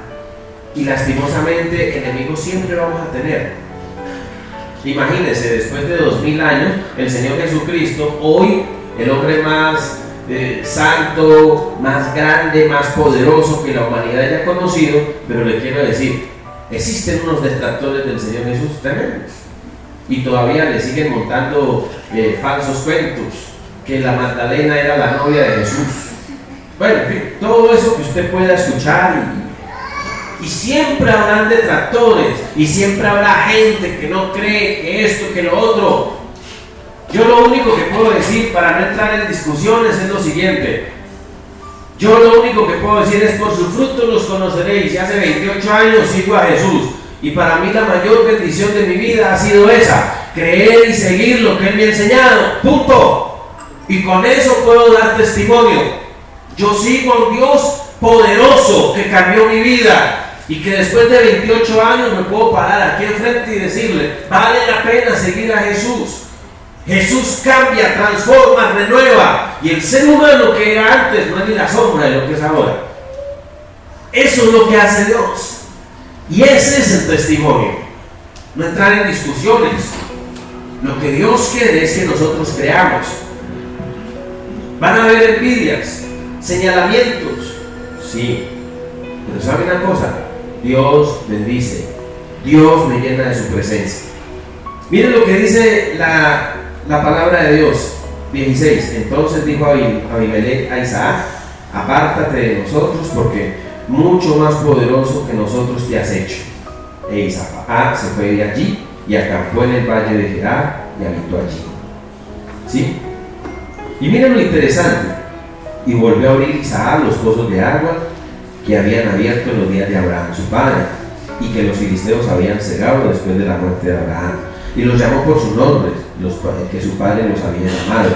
Y lastimosamente enemigos siempre vamos a tener. Imagínense, después de 2000 años, el Señor Jesucristo, hoy el hombre más santo, más grande, más poderoso que la humanidad haya conocido, pero le quiero decir, existen unos detractores del Señor Jesús tremendos. Y todavía le siguen montando falsos cuentos, que la Magdalena era la novia de Jesús. Bueno, en fin, todo eso que usted pueda escuchar y siempre habrán detractores y siempre habrá gente que no cree que esto, que lo otro. Yo lo único que puedo decir para no entrar en discusiones es lo siguiente. Yo lo único que puedo decir es: por sus frutos los conoceréis. Y hace 28 años sigo a Jesús. Y para mí la mayor bendición de mi vida ha sido esa: creer y seguir lo que Él me ha enseñado. Punto. Y con eso puedo dar testimonio. Yo sigo a un Dios poderoso que cambió mi vida. Y que después de 28 años me puedo parar aquí enfrente y decirle: vale la pena seguir a Jesús. Jesús cambia, transforma, renueva. Y el ser humano que era antes no es ni la sombra de lo que es ahora. Eso es lo que hace Dios. Y ese es el testimonio. No entrar en discusiones. Lo que Dios quiere es que nosotros creamos. Van a haber envidias, señalamientos. Sí. Pero ¿sabe una cosa? Dios bendice. Dios me llena de su presencia. Miren lo que dice la palabra de Dios. 16. Entonces dijo Abimelech a Isaac: apártate de nosotros, porque mucho más poderoso que nosotros te has hecho. E Isaac se fue de allí y acampó en el valle de Gerar y habitó allí. ¿Sí? Y miren lo interesante. Y volvió a abrir Isaac los pozos de agua que habían abierto en los días de Abraham su padre, y que los filisteos habían cegado después de la muerte de Abraham, y los llamó por sus nombres, que su padre los había llamado.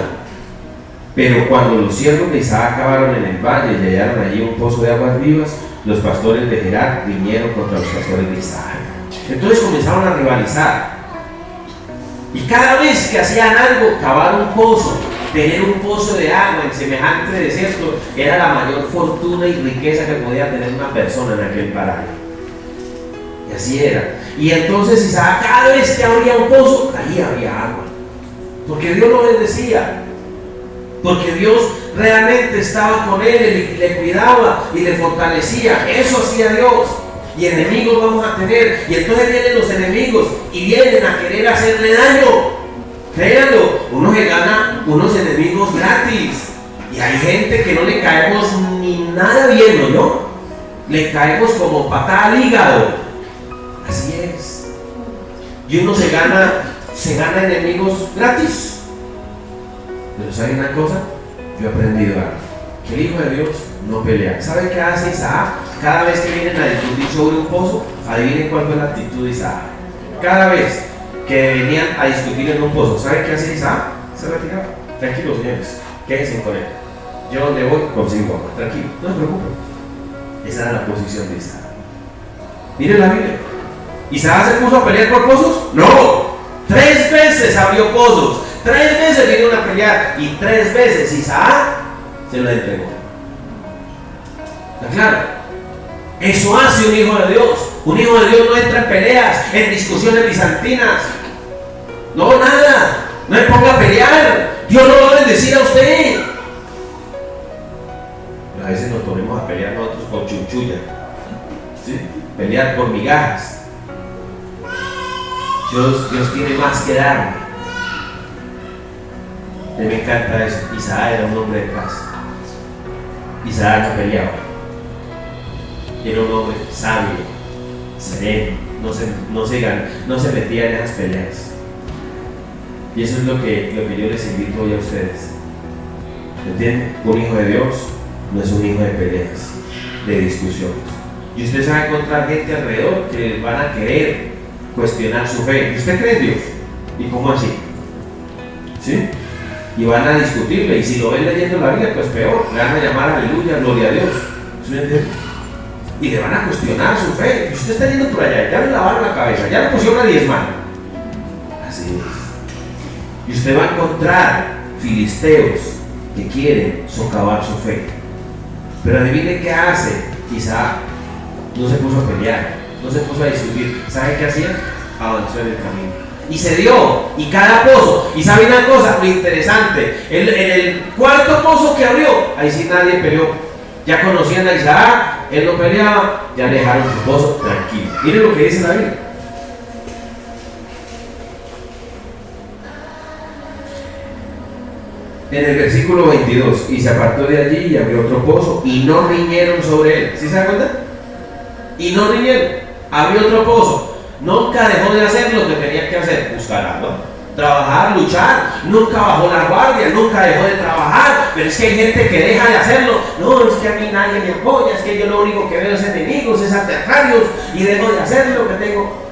Pero cuando los siervos de Isaac acabaron en el valle y hallaron allí un pozo de aguas vivas, los pastores de Gerar vinieron contra los pastores de Isaac. Entonces comenzaron a rivalizar, y cada vez que hacían algo, cavar un pozo, tener un pozo de agua en semejante desierto, era la mayor fortuna y riqueza que podía tener una persona en aquel paraje. Y así era. Y entonces Isaac, cada vez que abría un pozo, ahí había agua, porque Dios lo bendecía, porque Dios realmente estaba con él y le cuidaba y le fortalecía. Eso hacía Dios. Y enemigos vamos a tener, y entonces vienen los enemigos y vienen a querer hacerle daño. Créanlo, uno se gana unos enemigos gratis, y hay gente que no le caemos ni nada bien, ¿no? Le caemos como patada al hígado. Así es. Y uno se gana enemigos gratis. Pero ¿sabe una cosa? Yo he aprendido algo: que el Hijo de Dios no pelea. ¿Sabe qué hace Isaac? Cada vez que vienen a discutir sobre un pozo, adivinen cuál fue la actitud de Isaac. Cada vez que venían a discutir en un pozo, ¿sabe qué hace Isaac? Se retiraba. Tranquilos, señores, quédense con él. Yo donde voy consigo agua. Tranquilo, no se preocupen. Esa era la posición de Isaac. Miren la Biblia. ¿Isaac se puso a pelear por pozos? No. 3 veces abrió pozos. 3 veces vinieron a pelear, y 3 veces Isaac se lo entregó. ¿Está claro? Eso hace un hijo de Dios. Un hijo de Dios no entra en peleas, en discusiones bizantinas. No, nada. No me ponga a pelear. Dios no va a bendecir a usted. Pero a veces nos ponemos a pelear nosotros por chunchulla. ¿sí? Pelear por migajas. Dios tiene más que darme. A mí me encanta eso. Isaac era un hombre de paz. Isaac no peleaba. Era un hombre sabio, sereno, no se metía en esas peleas. Y eso es lo que yo les invito hoy a ustedes. ¿Entienden? Un hijo de Dios no es un hijo de peleas, de discusiones. Y usted se va a encontrar gente alrededor que van a querer cuestionar su fe. ¿Y usted cree en Dios? ¿Y cómo así? ¿Sí? Y van a discutirle. Y si lo ven leyendo la Biblia, pues peor. Le van a llamar aleluya, gloria a Dios. ¿Sí me entiende? Y le van a cuestionar su fe. Y usted está yendo por allá, ya le lavaron la cabeza, ya le pusieron a diezmar. Así es. Y usted va a encontrar filisteos que quieren socavar su fe. Pero adivine qué hace Isaac. No se puso a pelear, no se puso a discutir. ¿Sabe qué hacía? Avanzó en el camino. Y se dio, y cada pozo. Y sabe una cosa muy interesante: en el cuarto pozo que abrió, ahí sí nadie peleó. Ya conocían a Isaac, él no peleaba, ya le dejaron su pozo tranquilo. Miren lo que dice la Biblia. En el versículo 22, y se apartó de allí y abrió otro pozo, y no riñeron sobre él. ¿Sí se da cuenta? Y no riñeron, abrió otro pozo. Nunca dejó de hacer lo que tenía que hacer, buscar agua, trabajar, luchar. Nunca bajó la guardia, nunca dejó de trabajar. Pero es que hay gente que deja de hacerlo. No, es que a mí nadie me apoya, es que yo lo único que veo es enemigos, es adversarios, y dejo de hacer lo que tengo.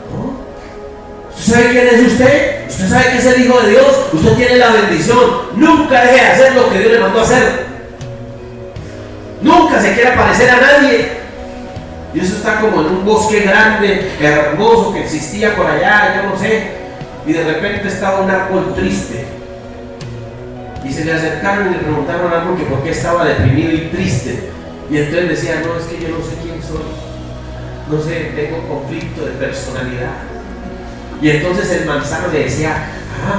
¿Usted sabe quién es usted? ¿Usted sabe que es el Hijo de Dios? Usted tiene la bendición. Nunca deje de hacer lo que Dios le mandó a hacer. Nunca se quiera parecer a nadie. Y eso está como en un bosque grande, hermoso, que existía por allá, yo no sé. Y de repente estaba un árbol triste. Y se le acercaron y le preguntaron al árbol que por qué estaba deprimido y triste. Y entonces decía: no, es que yo no sé quién soy. No sé, tengo conflicto de personalidad. Y entonces el manzano le decía: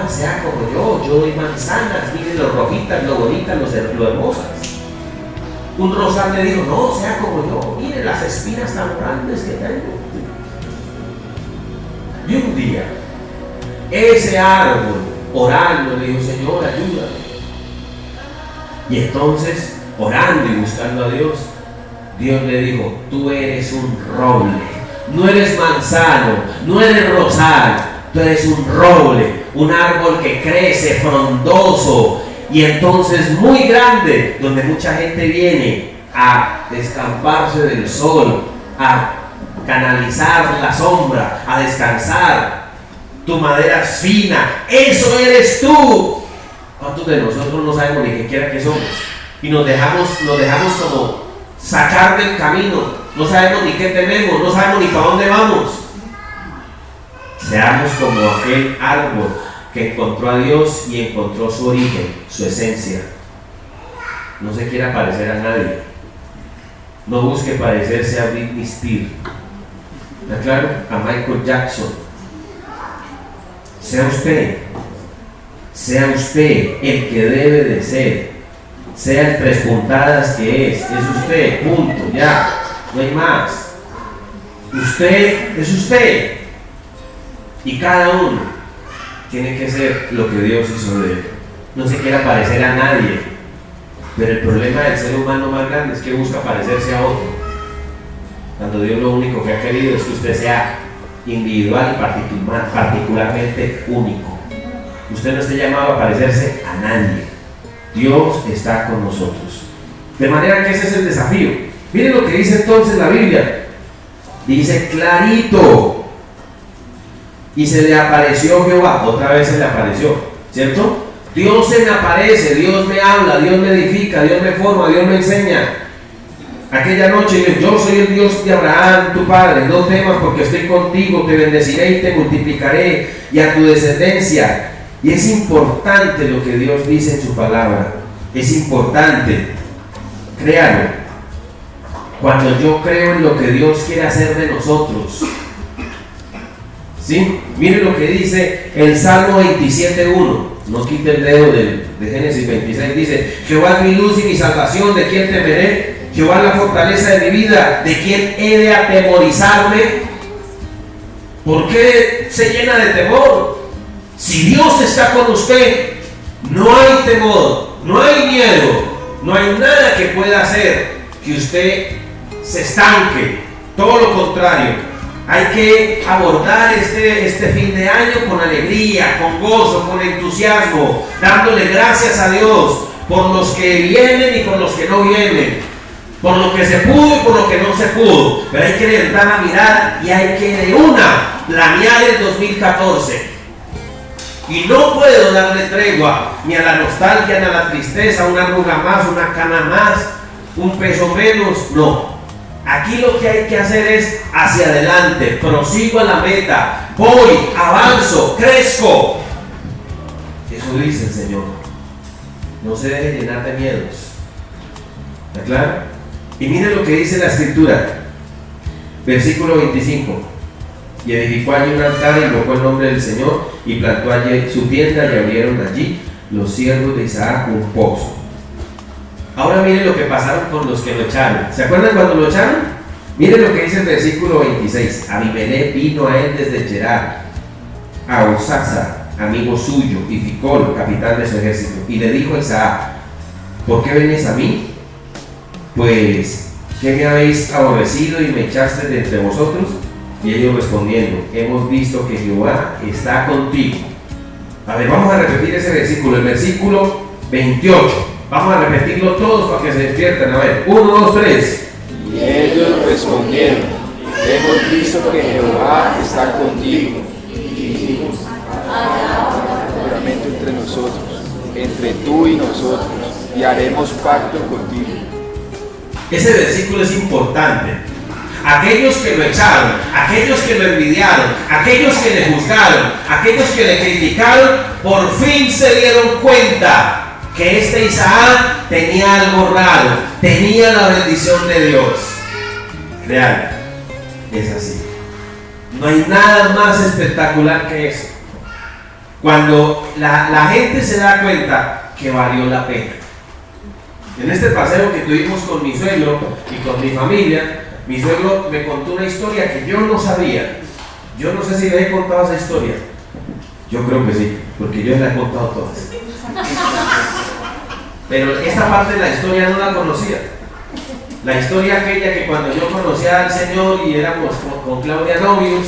sea como yo doy manzanas, miren lo rojitas, lo bonitas, lo hermosas. Un rosal le dijo: no, sea como yo, miren las espinas tan grandes que tengo. Y un día, ese árbol, orando, le dijo: Señor, ayúdame. Y entonces, orando y buscando a Dios, Dios le dijo: tú eres un roble. No eres manzano, no eres rosal, tú eres un roble, un árbol que crece frondoso y entonces muy grande, donde mucha gente viene a descamparse del sol, a canalizar la sombra, a descansar. Tu madera es fina, eso eres tú. ¿Cuántos de nosotros no sabemos ni siquiera qué somos? Y nos dejamos como sacar del camino. No sabemos ni qué tenemos, no sabemos ni para dónde vamos. Seamos como aquel árbol que encontró a Dios y encontró su origen, su esencia. No se quiera parecer a nadie. No busque parecerse a Britney Spears. ¿Está claro? A Michael Jackson. Sea usted el que debe de ser. Sea el tres puntadas que es usted, punto, ya. No hay más. Usted es usted. Y cada uno tiene que ser lo que Dios hizo de él. No se quiera parecer a nadie. Pero el problema del ser humano más grande es que busca parecerse a otro. Cuando Dios lo único que ha querido es que usted sea individual y particularmente único. Usted no está llamado a parecerse a nadie. Dios está con nosotros. De manera que ese es el desafío. Miren lo que dice entonces la Biblia. Dice clarito: y se le apareció Jehová. Otra vez se le apareció, ¿cierto? Dios se me aparece, Dios me habla, Dios me edifica, Dios me forma, Dios me enseña. Aquella noche: yo soy el Dios de Abraham, tu padre, no temas porque estoy contigo, te bendeciré y te multiplicaré, y a tu descendencia. Y es importante lo que Dios dice en su palabra. Es importante. Créalo. Cuando yo creo en lo que Dios quiere hacer de nosotros. ¿Sí? Miren lo que dice el Salmo 27:1. No quite el dedo de Génesis 26. Dice: Jehová es mi luz y mi salvación, ¿de quién temeré? Jehová es la fortaleza de mi vida. ¿De quién he de atemorizarme? ¿Por qué se llena de temor? Si Dios está con usted, no hay temor, no hay miedo, no hay nada que pueda hacer que usted se estanque. Todo lo contrario, hay que abordar este fin de año con alegría, con gozo, con entusiasmo, dándole gracias a Dios por los que vienen y por los que no vienen, por lo que se pudo y por lo que no se pudo. Pero hay que levantar a mirar y hay que de una planear el 2014. Y no puedo darle tregua ni a la nostalgia, ni a la tristeza, una arruga más, una cana más, un peso menos. No. Aquí lo que hay que hacer es hacia adelante, prosigo a la meta, voy, avanzo, crezco. Eso dice el Señor. No se deje llenar de miedos. ¿Está claro? Y mire lo que dice la Escritura. Versículo 25. Y edificó allí un altar, invocó el nombre del Señor y plantó allí su tienda, y abrieron allí los siervos de Isaac un pozo. Ahora miren lo que pasaron con los que lo echaron. ¿Se acuerdan cuando lo echaron? Miren lo que dice el versículo 26. Abimelech vino a él desde Gerar, a Osasa, amigo suyo, y Ficol, capitán de su ejército, y le dijo a Isaac: ¿por qué vienes a mí? Pues, ¿qué me habéis aborrecido y me echaste de entre vosotros? Y ellos respondiendo: hemos visto que Jehová está contigo. A ver, vamos a repetir ese versículo, el versículo 28. Vamos a repetirlo todos para que se despierten. A ver, 1, 2, 3. Y ellos respondieron: hemos visto que Jehová está contigo. Y dijimos: juramento entre nosotros, entre tú y nosotros, y haremos pacto contigo. Ese versículo es importante. Aquellos que lo echaron, aquellos que lo envidiaron, aquellos que le juzgaron, aquellos que le criticaron, por fin se dieron cuenta que este Isaac tenía algo raro, tenía la bendición de Dios. Real, es así. No hay nada más espectacular que eso. Cuando la gente se da cuenta que valió la pena. En este paseo que tuvimos con mi suegro y con mi familia, mi suegro me contó una historia que yo no sabía. Yo no sé si le he contado esa historia. Yo creo que sí, porque yo la he contado todas. Pero esta parte de la historia no la conocía. La historia aquella que cuando yo conocía al Señor y éramos con Claudia novios,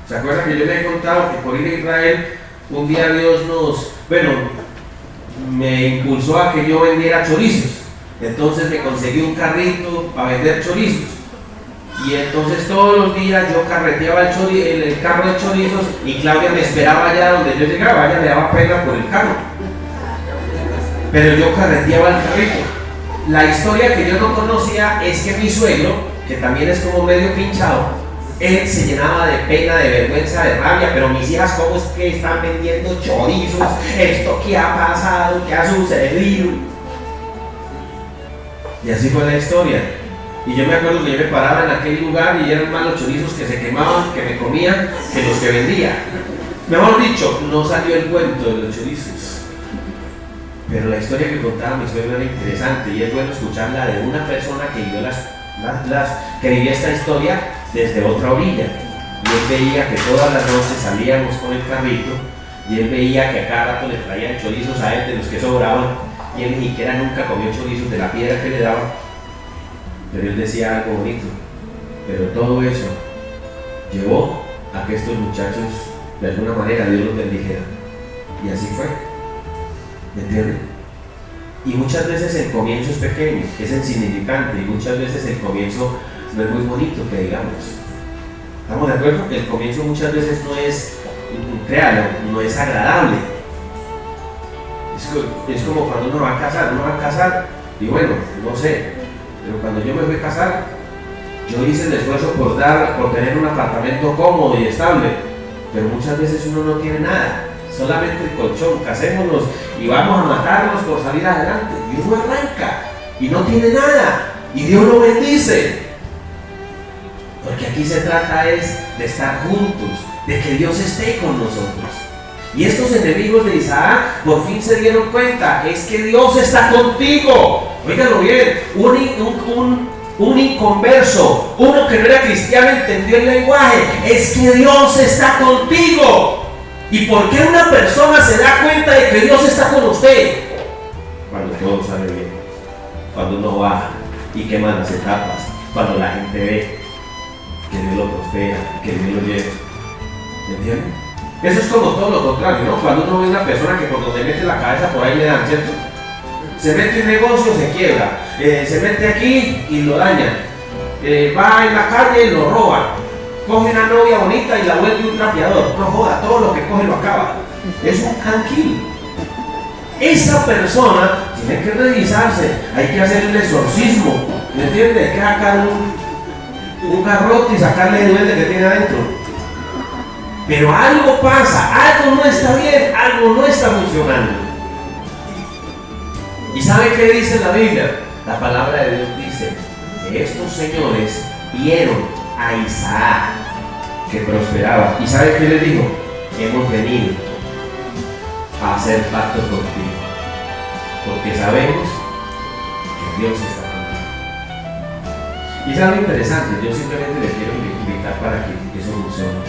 ¿se acuerdan que yo le he contado que por ir a Israel un día Dios me impulsó a que yo vendiera chorizos? Entonces me conseguí un carrito para vender chorizos. Y entonces todos los días yo carreteaba el carro de chorizos y Claudia me esperaba allá donde yo llegaba. Ella le daba pena por el carro, pero yo carreteaba el carrito. La historia que yo no conocía es que mi suegro, que también es como medio pinchado, él se llenaba de pena, de vergüenza, de rabia. Pero mis hijas, ¿cómo es que están vendiendo chorizos? ¿Esto qué ha pasado? ¿Qué ha sucedido? Y así fue la historia. Y yo me acuerdo que yo me paraba en aquel lugar y eran más los chorizos que se quemaban, que me comían, que los que vendía. Mejor dicho, no salió el cuento de los chorizos. Pero la historia que contaba mi suegro era interesante, y es bueno escucharla de una persona que vivió que vivía esta historia desde otra orilla. Y él veía que todas las noches salíamos con el carrito, y él veía que a cada rato le traían chorizos a él de los que sobraban, y él ni siquiera nunca comió chorizos de la piedra que le daban. Pero él decía algo bonito: pero todo eso llevó a que estos muchachos de alguna manera Dios los bendijera. Y así fue. ¿Me entienden? Y muchas veces el comienzo es pequeño, es insignificante, y muchas veces el comienzo no es muy bonito, que digamos. ¿Estamos de acuerdo? El comienzo muchas veces no es real, no es agradable. Es como cuando uno va a casar, y bueno, no sé, pero cuando yo me fui a casar, yo hice el esfuerzo por tener un apartamento cómodo y estable, pero muchas veces uno no tiene nada. Solamente el colchón, casémonos y vamos a matarnos por salir adelante. Y uno arranca y no tiene nada, y Dios lo bendice. Porque aquí se trata es de estar juntos, de que Dios esté con nosotros. Y estos enemigos de Isaac por fin se dieron cuenta: es que Dios está contigo. Óigalo bien, un inconverso, uno que no era cristiano, entendió el lenguaje. Es que Dios está contigo. ¿Y por qué una persona se da cuenta de que Dios está con usted? Cuando todo sale bien, cuando uno baja y quema las etapas, cuando la gente ve que Dios lo prospera, que Dios lo lleva. ¿Me entienden? Eso es como todo lo contrario, ¿no? Cuando uno ve una persona que por donde mete la cabeza por ahí le dan, ¿cierto? Se mete en negocio, se quiebra, se mete aquí y lo dañan, va en la calle y lo roban, coge una novia bonita y la vuelve un trapeador, no joda, todo lo que coge lo acaba. Es un tranquilo. Esa persona tiene que revisarse, hay que hacer el exorcismo, ¿me entiendes? Hay que sacar un garrote y sacarle el duende que tiene adentro. Pero algo pasa, algo no está bien, algo no está funcionando. ¿Y sabe qué dice la Biblia? La palabra de Dios dice que estos señores vieron a Isaac que prosperaba. ¿Y sabe qué le dijo? Hemos venido a hacer pacto contigo, porque sabemos que Dios está contigo. Y es algo interesante, yo simplemente le quiero invitar para que eso funcione.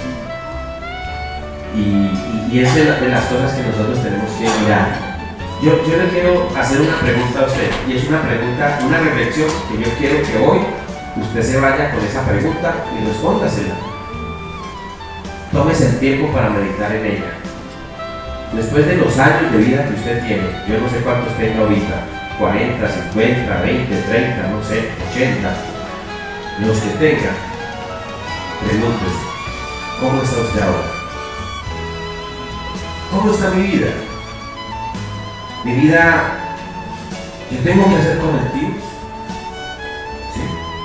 Y es de las cosas que nosotros tenemos que mirar. Yo le quiero hacer una pregunta a usted, y es una pregunta, una reflexión que yo quiero que hoy usted se vaya con esa pregunta y respóndasela. Tómese el tiempo para meditar en ella. Después de los años de vida que usted tiene, yo no sé cuántos tenga ahorita, 40, 50, 20, 30, no sé, 80, los que tenga, pregúntese, ¿cómo está usted ahora? ¿Cómo está mi vida? Mi vida, yo tengo que hacer correctivos. ¿Sí?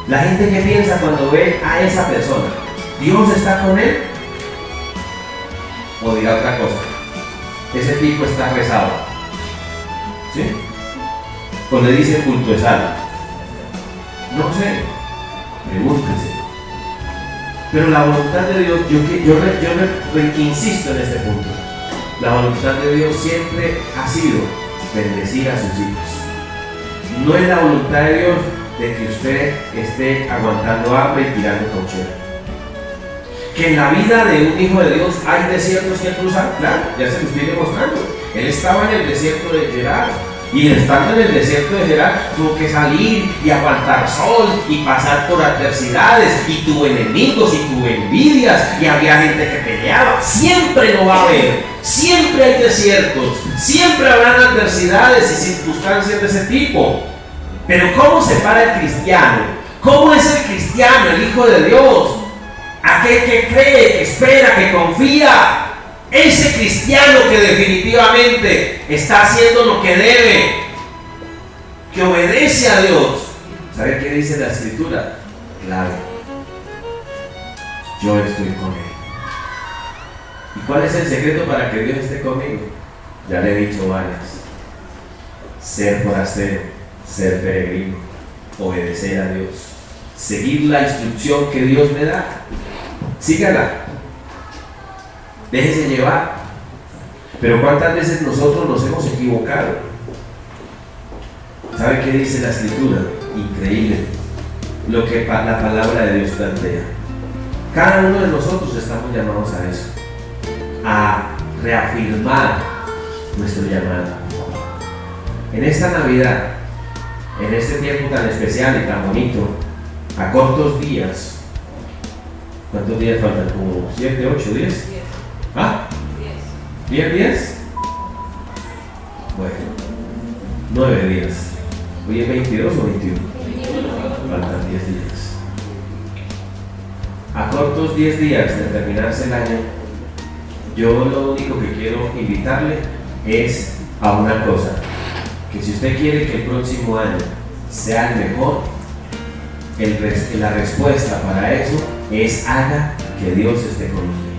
La gente que piensa cuando ve a esa persona, ¿Dios está con él? O dirá otra cosa, ese tipo está rezado. ¿Sí? O le dice culto es algo. No sé, pregúntese. Pero la voluntad de Dios, yo insisto en este punto. La voluntad de Dios siempre ha sido bendecir a sus hijos. No es la voluntad de Dios de que usted esté aguantando hambre y tirando cochera. Que en la vida de un hijo de Dios hay desiertos que cruzar, claro, ya se lo estoy demostrando. Él estaba en el desierto de Gerar, y estando en el desierto de Gerar tuvo que salir y aguantar sol y pasar por adversidades, y tuvo enemigos y tuvo envidias y había gente que peleaba. Siempre lo va a haber, siempre hay desiertos, siempre habrán adversidades y circunstancias de ese tipo. Pero ¿cómo se para el cristiano? ¿Cómo es el cristiano, el hijo de Dios? Aquel que cree, que espera, que confía. Ese cristiano que definitivamente está haciendo lo que debe, que obedece a Dios. ¿Sabe qué dice la Escritura? Claro, yo estoy con él. ¿Y cuál es el secreto para que Dios esté conmigo? Ya le he dicho varias. Ser forastero, ser peregrino, obedecer a Dios, seguir la instrucción que Dios me da. Sígala. Déjese llevar. Pero ¿cuántas veces nosotros nos hemos equivocado? ¿Sabe qué dice la Escritura? Increíble lo que la palabra de Dios plantea. Cada uno de nosotros estamos llamados a eso, a reafirmar nuestro llamado. En esta Navidad, en este tiempo tan especial y tan bonito, a cortos días. ¿Cuántos días faltan? ¿Como 7, 8, 10? ¿Ah? 10 días. Bueno, 9 días. ¿Hoy es 22 o 21? Faltan 10 días. A cortos 10 días de terminarse el año, yo lo único que quiero invitarle es a una cosa: que si usted quiere que el próximo año sea el mejor, la respuesta para eso es haga que Dios esté con usted.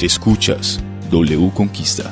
Escuchas W Conquista.